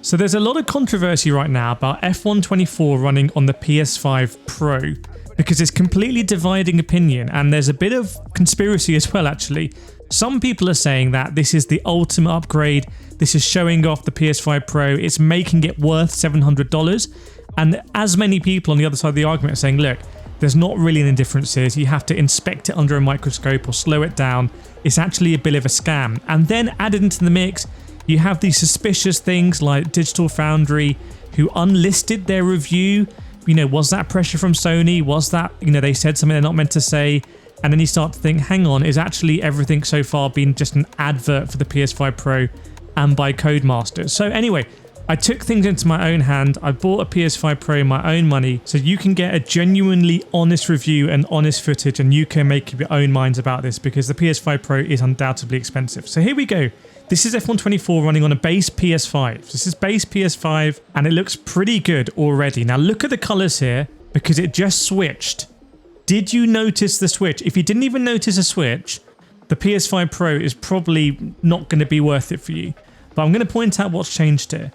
So there's a lot of controversy right now about F1 24 running on the PS5 Pro because it's completely dividing opinion, and there's a bit of conspiracy as well actually. Some people are saying that this is the ultimate upgrade, this is showing off the PS5 Pro, it's making it worth $700, and as many people on the other side of the argument are saying, look, there's not really any differences, you have to inspect it under a microscope or slow it down, it's actually a bit of a scam. And then added into the mix, you have these suspicious things like Digital Foundry, who unlisted their review. You know, was that pressure from Sony? Was that, you know, they said something they're not meant to say? And then you start to think, hang on, is actually everything so far been just an advert for the PS5 Pro and by Codemasters? So anyway, I took things into my own hand. I bought a PS5 Pro in my own money so you can get a genuinely honest review and honest footage, and you can make up your own minds about this because the PS5 Pro is undoubtedly expensive. So here we go. This is F1 24 running on a base PS5. This is base PS5 and it looks pretty good already. Now look at the colors here because it just switched. Did you notice the switch? If you didn't even notice a switch, the PS5 Pro is probably not going to be worth it for you. But I'm going to point out what's changed here.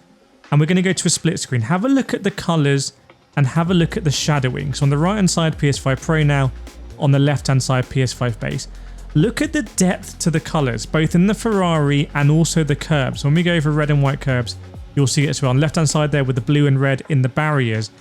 And we're going to go to a split screen. Have a look at the colors and have a look at the shadowing. So on the right hand side PS5 Pro now, on the left hand side PS5 base. Look at the depth to the colors, both in the Ferrari and also the curbs. When we go over red and white curbs, you'll see it as well. On the left hand side there with the blue and red in the barriers,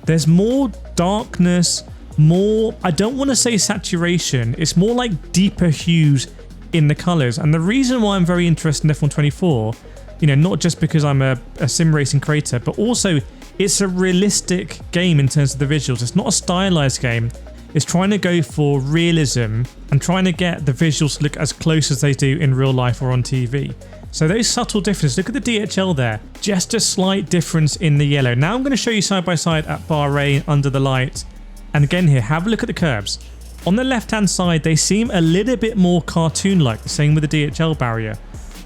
there's more darkness, more, I don't want to say saturation, it's more like deeper hues in the colors. And the reason why I'm very interested in F1 24, you know, not just because I'm a sim racing creator, but also it's a realistic game in terms of the visuals. It's not a stylized game. It's trying to go for realism and trying to get the visuals to look as close as they do in real life or on TV. So those subtle differences, look at the DHL there, just a slight difference in the yellow. Now I'm going to show you side by side at Bahrain under the light. And again here, have a look at the curbs. On the left hand side, they seem a little bit more cartoon-like, the same with the DHL barrier.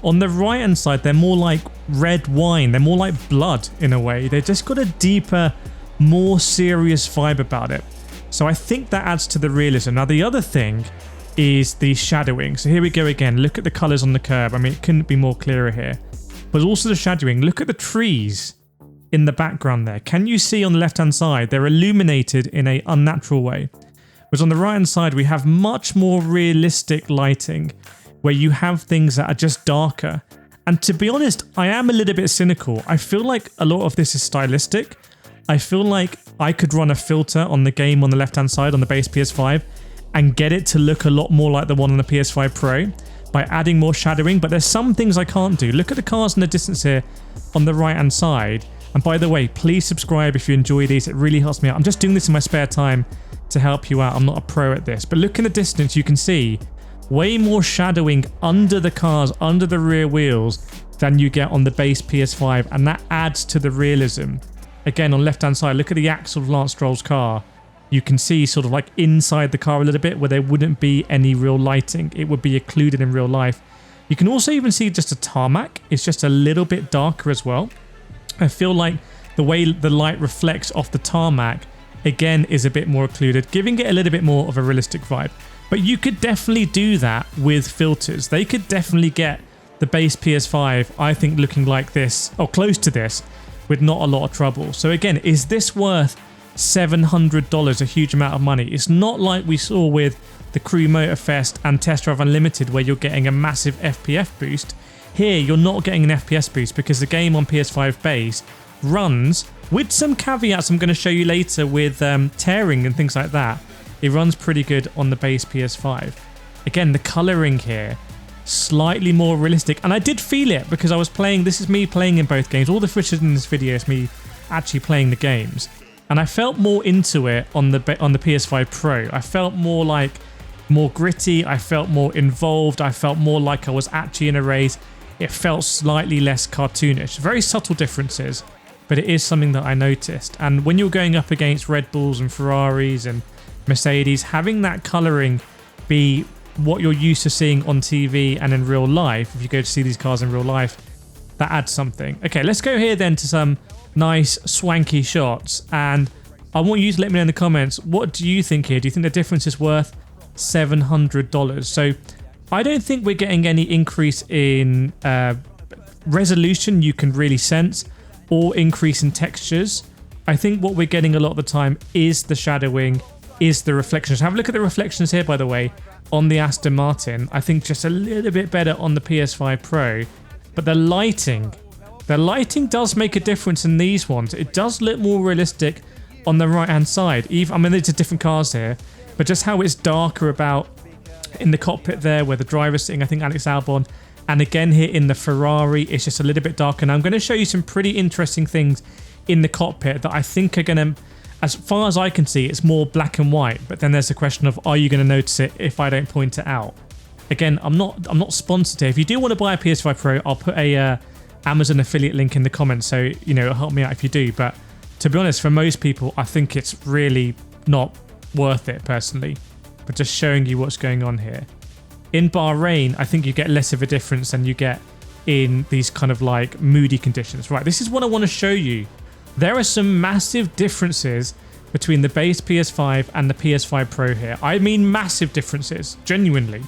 On the right hand side, they're more like red wine, they're more like blood in a way. They've just got a deeper, more serious vibe about it. So I think that adds to the realism. Now the other thing is the shadowing. So here we go again. Look at the colors on the curb. I mean, it couldn't be more clearer here. But also the shadowing. Look at the trees in the background there. Can you see on the left hand side? They're illuminated in an unnatural way. Whereas on the right hand side, we have much more realistic lighting where you have things that are just darker. And to be honest, I am a little bit cynical. I feel like a lot of this is stylistic. I feel like I could run a filter on the game on the left-hand side on the base PS5 and get it to look a lot more like the one on the PS5 Pro by adding more shadowing, but there's some things I can't do. Look at the cars in the distance here on the right-hand side. And by the way, please subscribe if you enjoy these. It really helps me out. I'm just doing this in my spare time to help you out. I'm not a pro at this. But look in the distance, you can see way more shadowing under the cars, under the rear wheels than you get on the base PS5, and that adds to the realism. Again, on left hand side, look at the axle of Lance Stroll's car. You can see sort of like inside the car a little bit where there wouldn't be any real lighting. It would be occluded in real life. You can also even see just a tarmac. It's just a little bit darker as well. I feel like the way the light reflects off the tarmac, again, is a bit more occluded, giving it a little bit more of a realistic vibe. But you could definitely do that with filters. They could definitely get the base PS5, I think, looking like this, or close to this, with not a lot of trouble. So again, is this worth $700, a huge amount of money? It's not like we saw with the Crew Motorfest and Test Drive Unlimited where you're getting a massive FPS boost. Here, you're not getting an FPS boost because the game on PS5 base runs, with some caveats I'm going to show you later with tearing and things like that, it runs pretty good on the base PS5. Again, the colouring here, slightly more realistic, and I did feel it because I was playing, this is me playing in both games. All the footage in this video is me actually playing the games, and I felt more into it on the PS5 Pro. I felt more like, more gritty, I felt more involved, I felt more like I was actually in a race. It felt slightly less cartoonish. Very subtle differences, but it is something that I noticed. And when you're going up against Red Bulls and Ferraris and Mercedes, having that colouring be what you're used to seeing on TV and in real life, if you go to see these cars in real life, that adds something. Okay, let's go here then to some nice swanky shots, and I want you to let me know in the comments, what do you think here? Do you think the difference is worth $700? So I don't think we're getting any increase in resolution you can really sense. or increase in textures. I think what we're getting a lot of the time is the shadowing, is the reflections. Have a look at the reflections here, by the way, on the Aston Martin. I think just a little bit better on the PS5 Pro. But the lighting does make a difference in these ones. It does look more realistic on the right-hand side. I mean, it's different cars here, but just how it's darker about in the cockpit there where the driver's sitting, I think Alex Albon, and again here in the Ferrari, it's just a little bit darker. And I'm going to show you some pretty interesting things in the cockpit that I think are going to, as far as I can see, it's more black and white. But then there's the question of, are you going to notice it if I don't point it out? Again, I'm not sponsored here. If you do want to buy a PS5 Pro, I'll put a Amazon affiliate link in the comments, so it'll help me out if you do. But to be honest, for most people, I think it's really not worth it personally. But just showing you what's going on here. In Bahrain, I think you get less of a difference than you get in these kind of like moody conditions. Right, this is what I want to show you. There are some massive differences between the base PS5 and the PS5 Pro here. I mean massive differences, genuinely.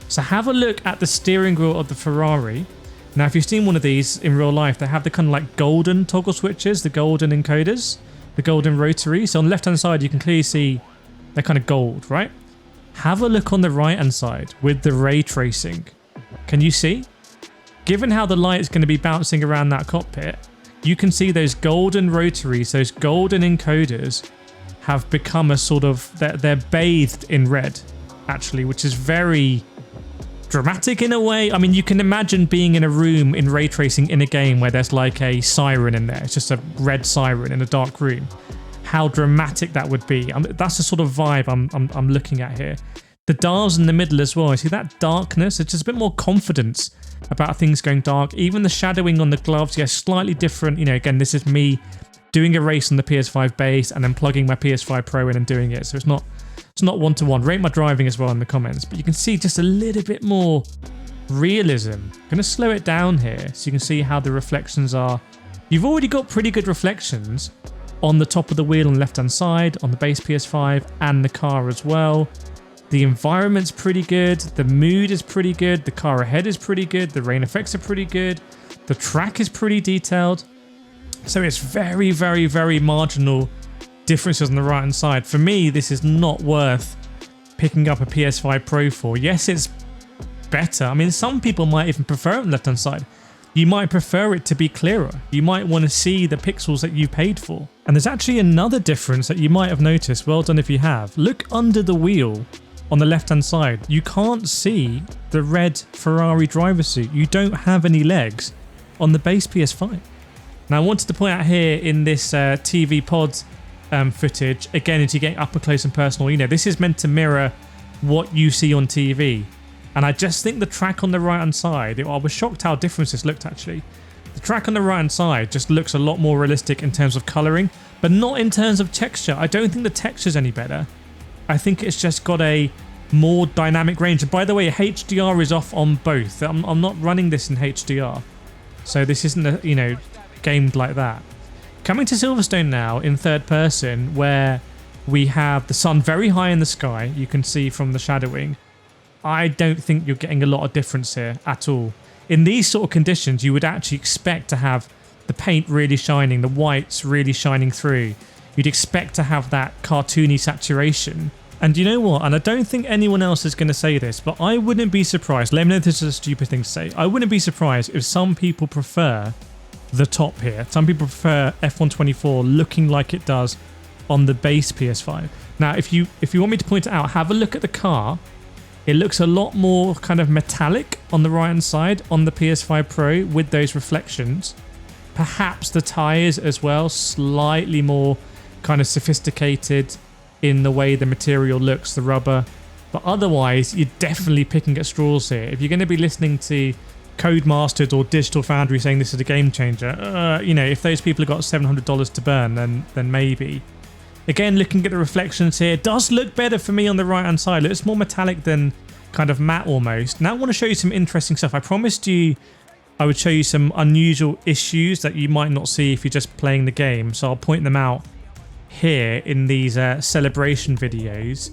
So have a look at the steering wheel of the Ferrari. Now, if you've seen one of these in real life, they have the kind of like golden toggle switches, the golden encoders, the golden rotary. So on the left-hand side, you can clearly see they're kind of gold, right? Have a look on the right-hand side with the ray tracing. Can you see? Given how the light is going to be bouncing around that cockpit, you can see those golden rotaries, those golden encoders have become a sort of, they're bathed in red, actually, which is very dramatic in a way. I mean, you can imagine being in a room in ray tracing in a game where there's like a siren in there. It's just a red siren in a dark room. How dramatic that would be. That's the sort of vibe I'm looking at here. The dials in the middle as well. See that darkness? It's just a bit more confidence about things going dark. Even the shadowing on the gloves, yeah, slightly different. Again, this is me doing a race on the PS5 base and then plugging my PS5 Pro in and doing it. So it's not one-to-one. Rate my driving as well in the comments. But you can see just a little bit more realism. I'm going to slow it down here so you can see how the reflections are. You've already got pretty good reflections on the top of the wheel on the left-hand side, on the base PS5 and the car as well. The environment's pretty good. The mood is pretty good. The car ahead is pretty good. The rain effects are pretty good. The track is pretty detailed. So it's very, very, very marginal differences on the right-hand side. For me, this is not worth picking up a PS5 Pro for. Yes, it's better. I mean, some people might even prefer it on the left-hand side. You might prefer it to be clearer. You might want to see the pixels that you paid for. And there's actually another difference that you might have noticed. Well done if you have. Look under the wheel on the left-hand side. You can't see the red Ferrari driver suit. You don't have any legs on the base PS5. Now, I wanted to point out here in this TV pod footage, again, as you get up close and personal, this is meant to mirror what you see on TV. And I just think the track on the right-hand side, I was shocked how different this looked, actually. The track on the right-hand side just looks a lot more realistic in terms of colouring, but not in terms of texture. I don't think the texture's any better. I think it's just got a more dynamic range. And by the way, HDR is off on both. I'm not running this in HDR. So this isn't, gamed like that. Coming to Silverstone now in third person, where we have the sun very high in the sky. You can see from the shadowing. I don't think you're getting a lot of difference here at all. In these sort of conditions, you would actually expect to have the paint really shining, the whites really shining through. You'd expect to have that cartoony saturation. And you know what? And I don't think anyone else is going to say this, but I wouldn't be surprised. Let me know if this is a stupid thing to say. I wouldn't be surprised if some people prefer the top here. Some people prefer F124 looking like it does on the base PS5. Now, if you want me to point it out, have a look at the car. It looks a lot more kind of metallic on the right-hand side on the PS5 Pro with those reflections. Perhaps the tyres as well, slightly more kind of sophisticated in the way the material looks, the rubber. But otherwise, you're definitely picking at straws here. If you're going to be listening to Codemasters or Digital Foundry saying this is a game changer, if those people have got $700 to burn, then maybe. Again, looking at the reflections here, it does look better for me on the right-hand side. It looks more metallic than kind of matte almost. Now I want to show you some interesting stuff. I promised you I would show you some unusual issues that you might not see if you're just playing the game. So I'll point them out here in these celebration videos.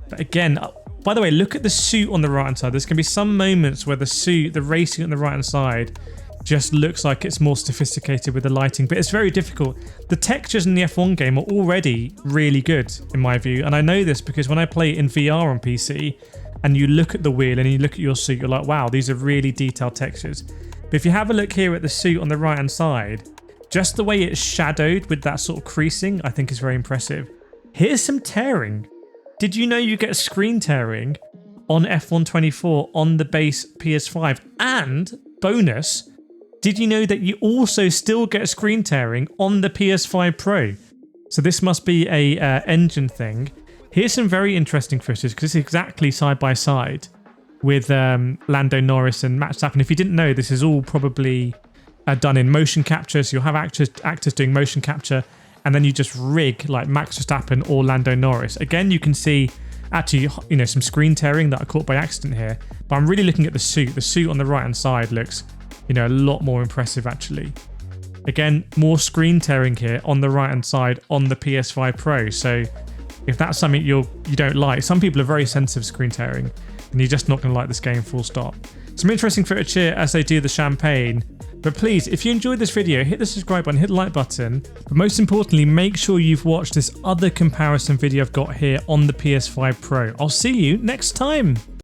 But again, by the way, look at the suit on the right-hand side. There's going to be some moments where the race suit on the right-hand side just looks like it's more sophisticated with the lighting, but it's very difficult. The textures in the F1 game are already really good in my view, and I know this because when I play it in VR on PC and you look at the wheel and you look at your suit, you're like, wow, these are really detailed textures. But if you have a look here at the suit on the right hand side, just the way it's shadowed with that sort of creasing, I think is very impressive. Here's some tearing. Did you know you get screen tearing on F124 on the base PS5? And bonus, did you know that you also still get screen tearing on the PS5 Pro? So this must be a engine thing. Here's some very interesting footage because it's exactly side by side with Lando Norris and Max Verstappen. If you didn't know, this is all probably done in motion capture. So you'll have actors doing motion capture, and then you just rig like Max Verstappen or Lando Norris. Again, you can see actually, you know, some screen tearing that I caught by accident here. But I'm really looking at the suit. The suit on the right hand side looks, you know, a lot more impressive actually. Again, more screen tearing here on the right hand side on the PS5 Pro. So if that's something you don't like, some people are very sensitive to screen tearing, and you're just not going to like this game full stop. Some interesting footage here as they do the champagne. But please, if you enjoyed this video, hit the subscribe button, hit the like button. But most importantly, make sure you've watched this other comparison video I've got here on the PS5 Pro. I'll see you next time.